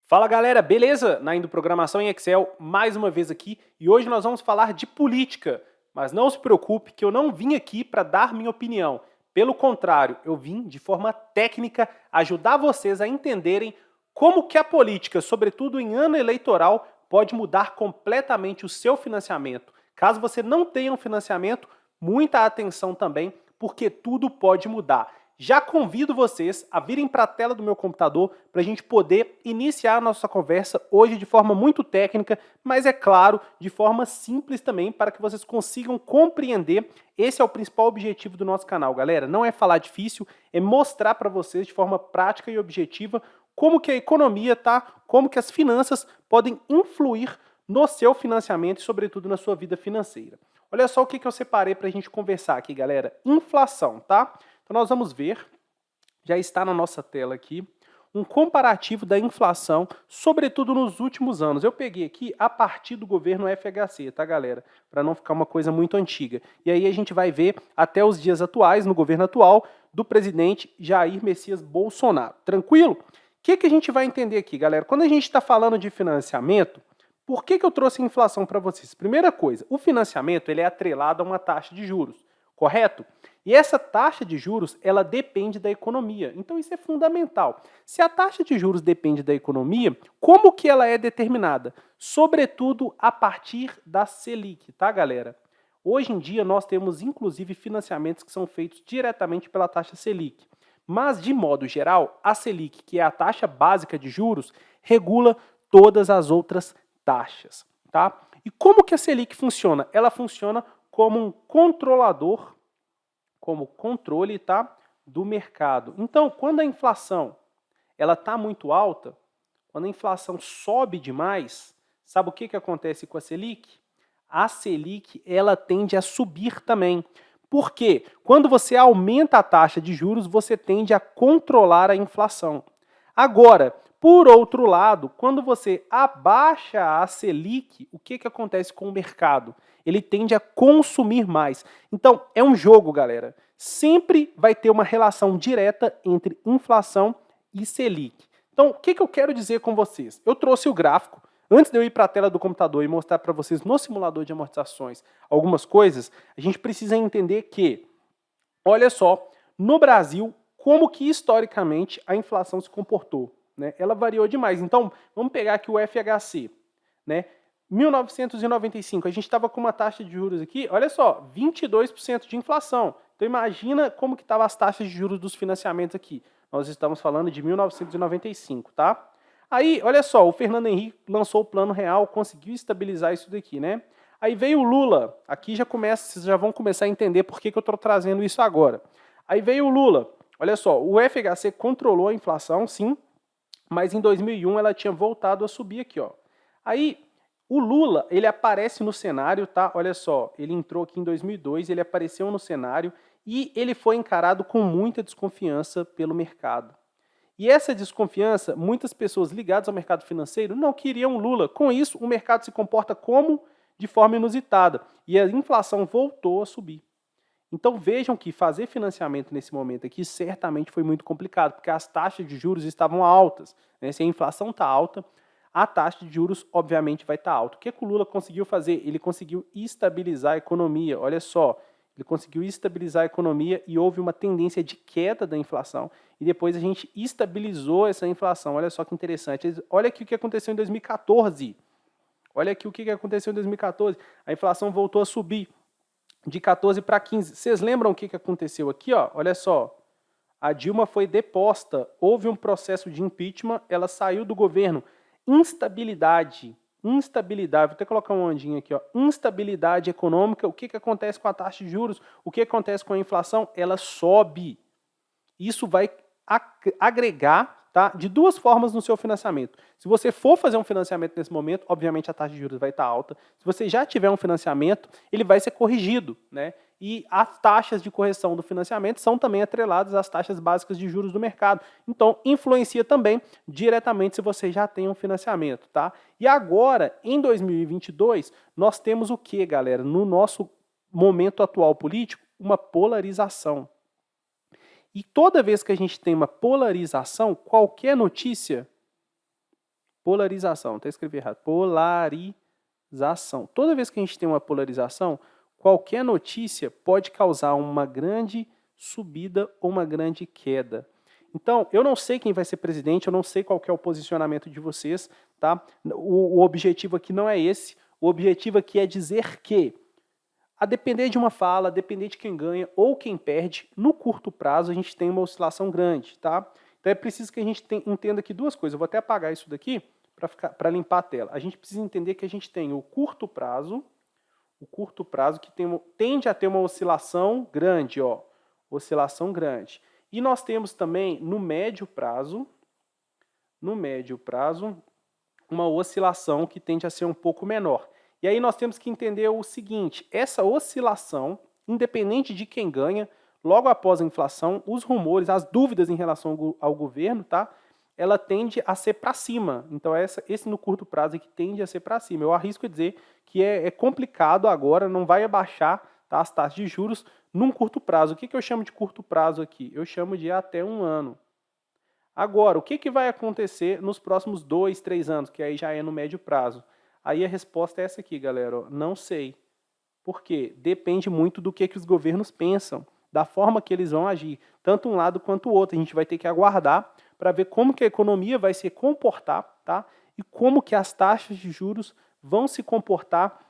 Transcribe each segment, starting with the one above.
Fala galera, beleza? Na Indo Programação em Excel, mais uma vez aqui, e hoje nós vamos falar de política. Mas não se preocupe que eu não vim aqui para dar minha opinião. Pelo contrário, eu vim de forma técnica ajudar vocês a entenderem como que a política, sobretudo em ano eleitoral, pode mudar completamente o seu financiamento. Caso você não tenha um financiamento, muita atenção também, porque tudo pode mudar. Já convido vocês a virem para a tela do meu computador para a gente poder iniciar a nossa conversa hoje de forma muito técnica, mas é claro, de forma simples também, para que vocês consigam compreender. Esse é o principal objetivo do nosso canal, galera. Não é falar difícil, é mostrar para vocês de forma prática e objetiva como que a economia tá, como que as finanças podem influir no seu financiamento e, sobretudo, na sua vida financeira. Olha só o que eu separei para a gente conversar aqui, galera. Inflação, tá? Então nós vamos ver, já está na nossa tela aqui, um comparativo da inflação, sobretudo nos últimos anos. Eu peguei aqui a partir do governo FHC, tá, galera? Para não ficar uma coisa muito antiga. E aí a gente vai ver até os dias atuais, no governo atual, do presidente Jair Messias Bolsonaro. Tranquilo? O que a gente vai entender aqui, galera? Quando a gente está falando de financiamento, por que eu trouxe a inflação para vocês? Primeira coisa, o financiamento ele é atrelado a uma taxa de juros, correto? E essa taxa de juros, ela depende da economia. Então isso é fundamental. Se a taxa de juros depende da economia, como que ela é determinada? Sobretudo a partir da Selic, tá, galera? Hoje em dia nós temos inclusive financiamentos que são feitos diretamente pela taxa Selic. Mas de modo geral, a Selic, que é a taxa básica de juros, regula todas as outras taxas, tá? E como que a Selic funciona? Ela funciona como um controlador, como controle, tá, do mercado. Então, quando a inflação ela está muito alta, quando a inflação sobe demais, sabe o que acontece com a Selic? A Selic ela tende a subir também. Por quê? Quando você aumenta a taxa de juros, você tende a controlar a inflação. Agora, por outro lado, quando você abaixa a Selic, o que acontece com o mercado? Ele tende a consumir mais. Então, é um jogo, galera. Sempre vai ter uma relação direta entre inflação e Selic. Então, o que eu quero dizer com vocês? Eu trouxe o gráfico. Antes de eu ir para a tela do computador e mostrar para vocês no simulador de amortizações algumas coisas, a gente precisa entender que, olha só, no Brasil, como que historicamente a inflação se comportou, né? Ela variou demais. Então, vamos pegar aqui o FHC, né? 1995, a gente estava com uma taxa de juros aqui, olha só, 22% de inflação. Então imagina como que estavam as taxas de juros dos financiamentos aqui. Nós estamos falando de 1995, tá? Aí, olha só, o Fernando Henrique lançou o Plano Real, conseguiu estabilizar isso daqui, né? Aí veio o Lula, aqui vocês já vão começar a entender por que eu estou trazendo isso agora. Aí veio o Lula, olha só, o FHC controlou a inflação, sim, mas em 2001 ela tinha voltado a subir aqui, ó. Aí, o Lula, ele aparece no cenário, tá? Olha só, ele entrou aqui em 2002, ele apareceu no cenário e ele foi encarado com muita desconfiança pelo mercado. E essa desconfiança, muitas pessoas ligadas ao mercado financeiro não queriam Lula. Com isso, o mercado se comporta como de forma inusitada e a inflação voltou a subir. Então vejam que fazer financiamento nesse momento aqui certamente foi muito complicado, porque as taxas de juros estavam altas, né? Se a inflação está alta, a taxa de juros obviamente vai estar alta. O que o Lula conseguiu fazer? Ele conseguiu estabilizar a economia, olha só. Ele conseguiu estabilizar a economia e houve uma tendência de queda da inflação. E depois a gente estabilizou essa inflação. Olha só que interessante. Olha aqui o que aconteceu em 2014. Olha aqui o que aconteceu em 2014. A inflação voltou a subir de 14 para 15. Vocês lembram o que aconteceu aqui? Ó? Olha só. A Dilma foi deposta. Houve um processo de impeachment. Ela saiu do governo. Instabilidade. Vou até colocar uma ondinha aqui, ó. Instabilidade econômica, o que acontece com a taxa de juros? O que acontece com a inflação? Ela sobe. Isso vai agregar, tá, de duas formas no seu financiamento. Se você for fazer um financiamento nesse momento, obviamente a taxa de juros vai estar alta. Se você já tiver um financiamento, ele vai ser corrigido, né? E as taxas de correção do financiamento são também atreladas às taxas básicas de juros do mercado. Então, influencia também diretamente se você já tem um financiamento, tá? E agora, em 2022, nós temos o que, galera? No nosso momento atual político, uma polarização. E toda vez que a gente tem uma polarização, qualquer notícia Polarização, até escrevi errado. Polarização. Toda vez que a gente tem uma polarização, qualquer notícia pode causar uma grande subida ou uma grande queda. Então, eu não sei quem vai ser presidente, eu não sei qual que é o posicionamento de vocês, tá? O objetivo aqui não é esse. O objetivo aqui é dizer que, a depender de uma fala, a depender de quem ganha ou quem perde, no curto prazo a gente tem uma oscilação grande, tá? Então é preciso que a gente entenda aqui duas coisas. Eu vou até apagar isso daqui para limpar a tela. A gente precisa entender que a gente tem o curto prazo que tende a ter uma oscilação grande, ó, oscilação grande. E nós temos também no médio prazo, uma oscilação que tende a ser um pouco menor. E aí nós temos que entender o seguinte, essa oscilação, independente de quem ganha, logo após a inflação, os rumores, as dúvidas em relação ao governo, tá? Ela tende a ser para cima. Então esse no curto prazo é que tende a ser para cima. Eu arrisco a dizer que é complicado agora, não vai abaixar, tá, as taxas de juros num curto prazo. O que eu chamo de curto prazo aqui? Eu chamo de até 1 ano. Agora, o que vai acontecer nos próximos 2, 3 anos, que aí já é no médio prazo? Aí a resposta é essa aqui, galera. Não sei. Por quê? Depende muito do que os governos pensam, da forma que eles vão agir, tanto um lado quanto o outro. A gente vai ter que aguardar para ver como que a economia vai se comportar, tá? E como que as taxas de juros vão se comportar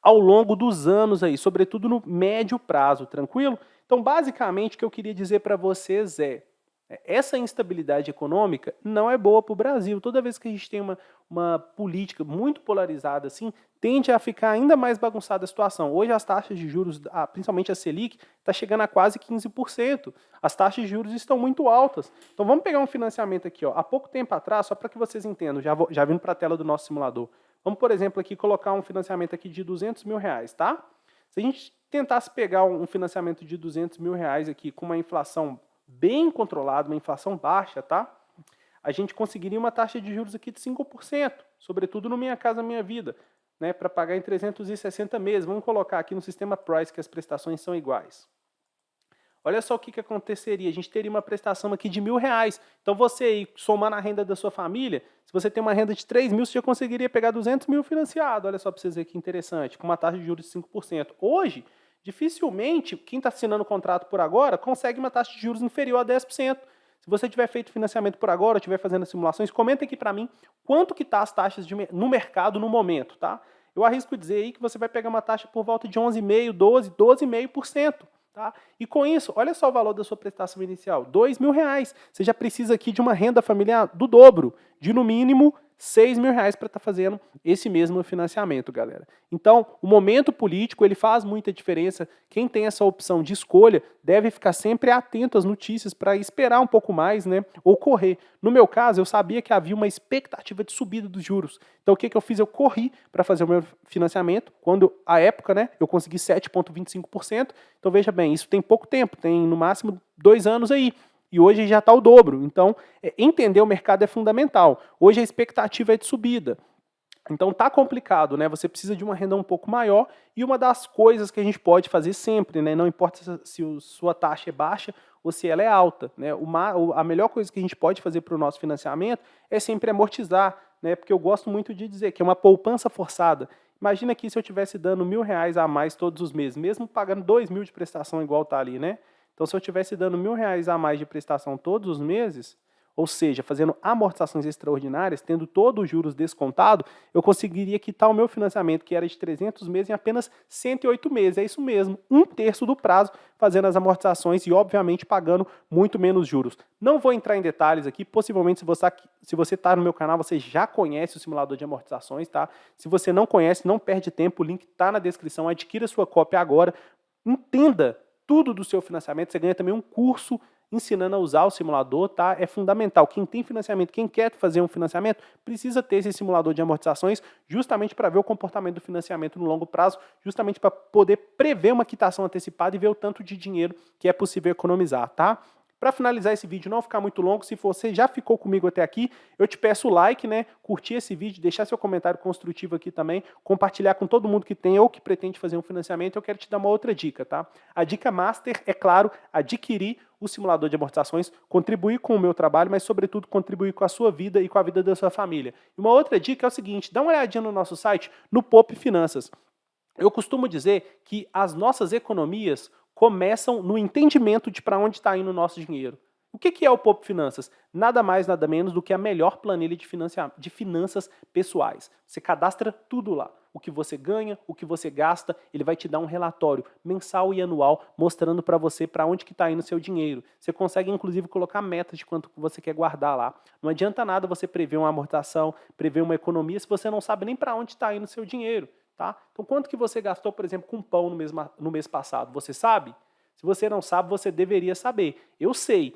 ao longo dos anos aí, sobretudo no médio prazo, tranquilo? Então, basicamente, o que eu queria dizer para vocês essa instabilidade econômica não é boa para o Brasil. Toda vez que a gente tem uma política muito polarizada assim, tende a ficar ainda mais bagunçada a situação. Hoje as taxas de juros, principalmente a Selic, está chegando a quase 15%. As taxas de juros estão muito altas. Então vamos pegar um financiamento aqui. Ó. Há pouco tempo atrás, só para que vocês entendam, já vindo para a tela do nosso simulador. Vamos, por exemplo, aqui colocar um financiamento aqui de R$200 mil, tá? Se a gente tentasse pegar um financiamento de R$200 mil aqui com uma inflação bem controlada, uma inflação baixa, tá? A gente conseguiria uma taxa de juros aqui de 5%, sobretudo no Minha Casa Minha Vida, né, para pagar em 360 meses. Vamos colocar aqui no sistema Price que as prestações são iguais. Olha só o que aconteceria. A gente teria uma prestação aqui de R$1.000. Então você aí, somando a renda da sua família, se você tem uma renda de 3 mil, você já conseguiria pegar 200 mil financiado. Olha só para vocês verem que interessante, com uma taxa de juros de 5%. Hoje, dificilmente, quem está assinando o contrato por agora consegue uma taxa de juros inferior a 10%. Se você tiver feito financiamento por agora, estiver fazendo simulações, comenta aqui para mim quanto que está as taxas no mercado no momento, tá? Eu arrisco dizer aí que você vai pegar uma taxa por volta de 11,5%, 12%, 12,5%. Tá? E com isso, olha só o valor da sua prestação inicial, R$2.000. Você já precisa aqui de uma renda familiar do dobro, de no mínimo R$6.000 para estar fazendo esse mesmo financiamento, galera. Então, o momento político, ele faz muita diferença. Quem tem essa opção de escolha deve ficar sempre atento às notícias para esperar um pouco mais, né, ou correr. No meu caso, eu sabia que havia uma expectativa de subida dos juros. Então, o que eu fiz? Eu corri para fazer o meu financiamento. Quando, à época, né, eu consegui 7,25%. Então, veja bem, isso tem pouco tempo, tem no máximo 2 anos aí. E hoje já está o dobro. Então, entender o mercado é fundamental. Hoje a expectativa é de subida. Então tá complicado, né? Você precisa de uma renda um pouco maior e uma das coisas que a gente pode fazer sempre, né? Não importa se sua taxa é baixa ou se ela é alta, né? A melhor coisa que a gente pode fazer para o nosso financiamento é sempre amortizar, né? Porque eu gosto muito de dizer que é uma poupança forçada. Imagina aqui se eu estivesse dando R$1.000 a mais todos os meses, mesmo pagando 2 mil de prestação igual tá ali, né? Então, se eu estivesse dando R$1.000 a mais de prestação todos os meses, ou seja, fazendo amortizações extraordinárias, tendo todos os juros descontado, eu conseguiria quitar o meu financiamento, que era de 300 meses, em apenas 108 meses. É isso mesmo, 1/3 do prazo, fazendo as amortizações e, obviamente, pagando muito menos juros. Não vou entrar em detalhes aqui, possivelmente, se você está no meu canal, você já conhece o simulador de amortizações, tá? Se você não conhece, não perde tempo, o link está na descrição, adquira sua cópia agora, entenda tudo do seu financiamento, você ganha também um curso ensinando a usar o simulador, tá? É fundamental. Quem tem financiamento, quem quer fazer um financiamento, precisa ter esse simulador de amortizações justamente para ver o comportamento do financiamento no longo prazo, justamente para poder prever uma quitação antecipada e ver o tanto de dinheiro que é possível economizar, tá? Para finalizar esse vídeo, não ficar muito longo, se você já ficou comigo até aqui, eu te peço o like, né? Curtir esse vídeo, deixar seu comentário construtivo aqui também, compartilhar com todo mundo que tem ou que pretende fazer um financiamento. Eu quero te dar uma outra dica, tá? A dica master é, claro, adquirir o simulador de amortizações, contribuir com o meu trabalho, mas sobretudo contribuir com a sua vida e com a vida da sua família. E uma outra dica é o seguinte, dá uma olhadinha no nosso site, no Poupe Finanças. Eu costumo dizer que as nossas economias começam no entendimento de para onde está indo o nosso dinheiro. O que é o Poupe Finanças? Nada mais, nada menos do que a melhor planilha de finanças pessoais. Você cadastra tudo lá. O que você ganha, o que você gasta, ele vai te dar um relatório mensal e anual mostrando para você para onde que está indo o seu dinheiro. Você consegue, inclusive, colocar metas de quanto você quer guardar lá. Não adianta nada você prever uma amortização, prever uma economia, se você não sabe nem para onde está indo o seu dinheiro. Tá? Então, quanto que você gastou, por exemplo, com pão no mês passado? Você sabe? Se você não sabe, você deveria saber. Eu sei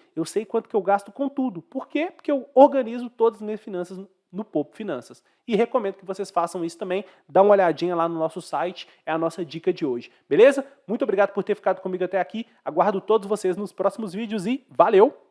quanto que eu gasto com tudo. Por quê? Porque eu organizo todas as minhas finanças no Poupe Finanças. E recomendo que vocês façam isso também. Dá uma olhadinha lá no nosso site, é a nossa dica de hoje. Beleza? Muito obrigado por ter ficado comigo até aqui. Aguardo todos vocês nos próximos vídeos e valeu!